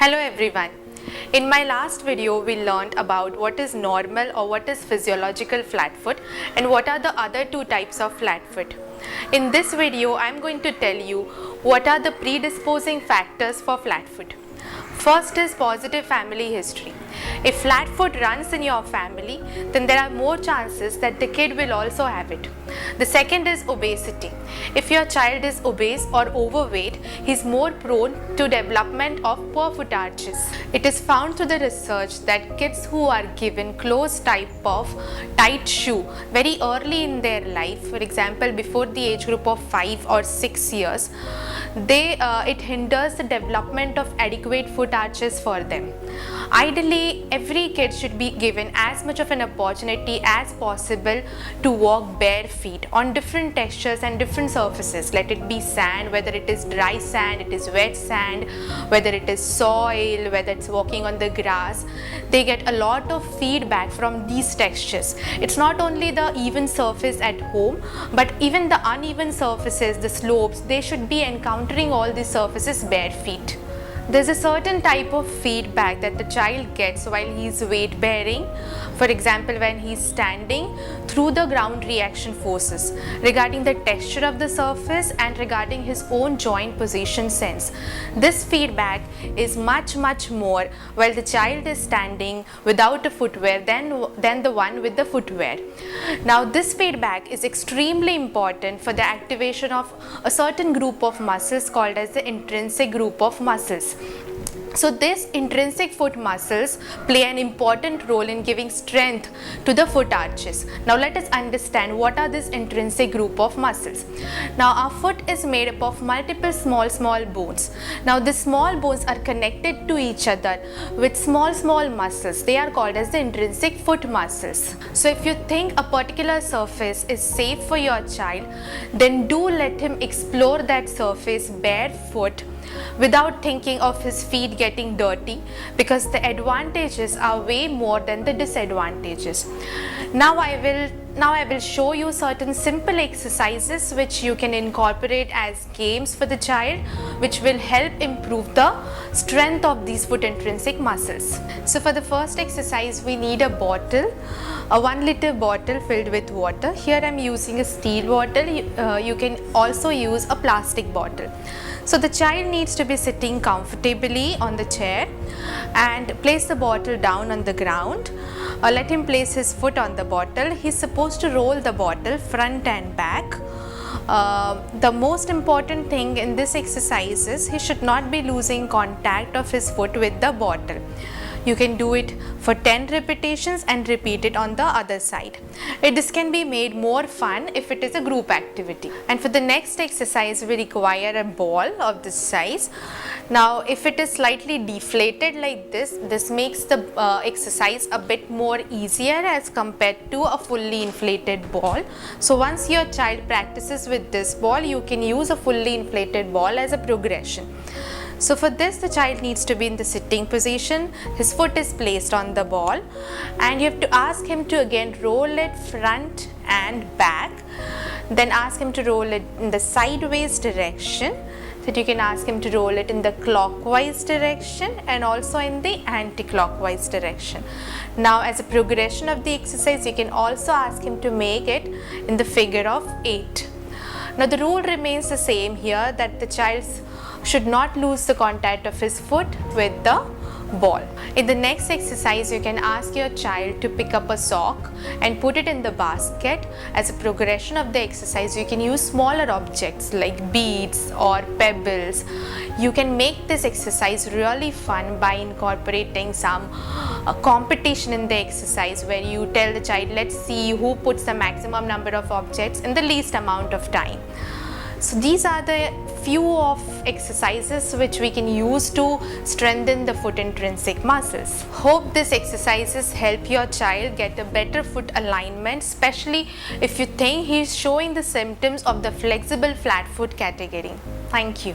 Hello everyone. In my last video we learned about what is normal or what is physiological flat foot and what are the other two types of flat foot. In this video I am going to tell you what are the predisposing factors for flat foot. First is positive family history. If flat foot runs in your family, then there are more chances that the kid will also have it. The second is obesity. If your child is obese or overweight, he is more prone to development of poor foot arches. It is found through the research that kids who are given closed type of tight shoe very early in their life, for example before the age group of 5 or 6 years, it hinders the development of adequate foot arches for them. Ideally, every kid should be given as much of an opportunity as possible to walk bare feet on different textures and different surfaces. Let it be sand, whether it is dry sand, it is wet sand, whether it is soil, whether it's walking on the grass. They get a lot of feedback from these textures. It's not only the even surface at home, but even the uneven surfaces, the slopes, they should be encountering all these surfaces bare feet. There's a certain type of feedback that the child gets while he is weight bearing. For example, when he is standing, through the ground reaction forces regarding the texture of the surface and regarding his own joint position sense. This feedback is much more while the child is standing without a footwear than the one with the footwear. Now this feedback is extremely important for the activation of a certain group of muscles called as the intrinsic group of muscles. So these intrinsic foot muscles play an important role in giving strength to the foot arches. Now let us understand what are these intrinsic group of muscles. Now our foot is made up of multiple small bones. Now the small bones are connected to each other with small muscles. They are called as the intrinsic foot muscles. So if you think a particular surface is safe for your child, then do let him explore that surface barefoot without thinking of his feet getting dirty, because the advantages are way more than the disadvantages. Now I will show you certain simple exercises which you can incorporate as games for the child, which will help improve the strength of these foot intrinsic muscles. So for the first exercise we need a bottle, a 1 liter bottle filled with water. Here I am using a steel bottle. You can also use a plastic bottle. So the child needs to be sitting comfortably on the chair and place the bottle down on the ground. Let him place his foot on the bottle. He is supposed to roll the bottle front and back. The most important thing in this exercise is he should not be losing contact of his foot with the bottle. You can do it for 10 repetitions and repeat it on the other side. This can be made more fun if it is a group activity. And for the next exercise we require a ball of this size. Now if it is slightly deflated like this makes the exercise a bit more easier as compared to a fully inflated ball. So once your child practices with this ball, you can use a fully inflated ball as a progression. So for this the child needs to be in the sitting position, his foot is placed on the ball and you have to ask him to again roll it front and back, then ask him to roll it in the sideways direction. So you can ask him to roll it in the clockwise direction and also in the anti-clockwise direction. Now as a progression of the exercise you can also ask him to make it in the figure of 8. Now the rule remains the same here, that the child should not lose the contact of his foot with the ball. In the next exercise you can ask your child to pick up a sock and put it in the basket. As a progression of the exercise you can use smaller objects like beads or pebbles. You can make this exercise really fun by incorporating some competition in the exercise, where you tell the child, let's see who puts the maximum number of objects in the least amount of time. So these are the few of exercises which we can use to strengthen the foot intrinsic muscles. Hope these exercises help your child get a better foot alignment, especially if you think he is showing the symptoms of the flexible flat foot category. Thank you.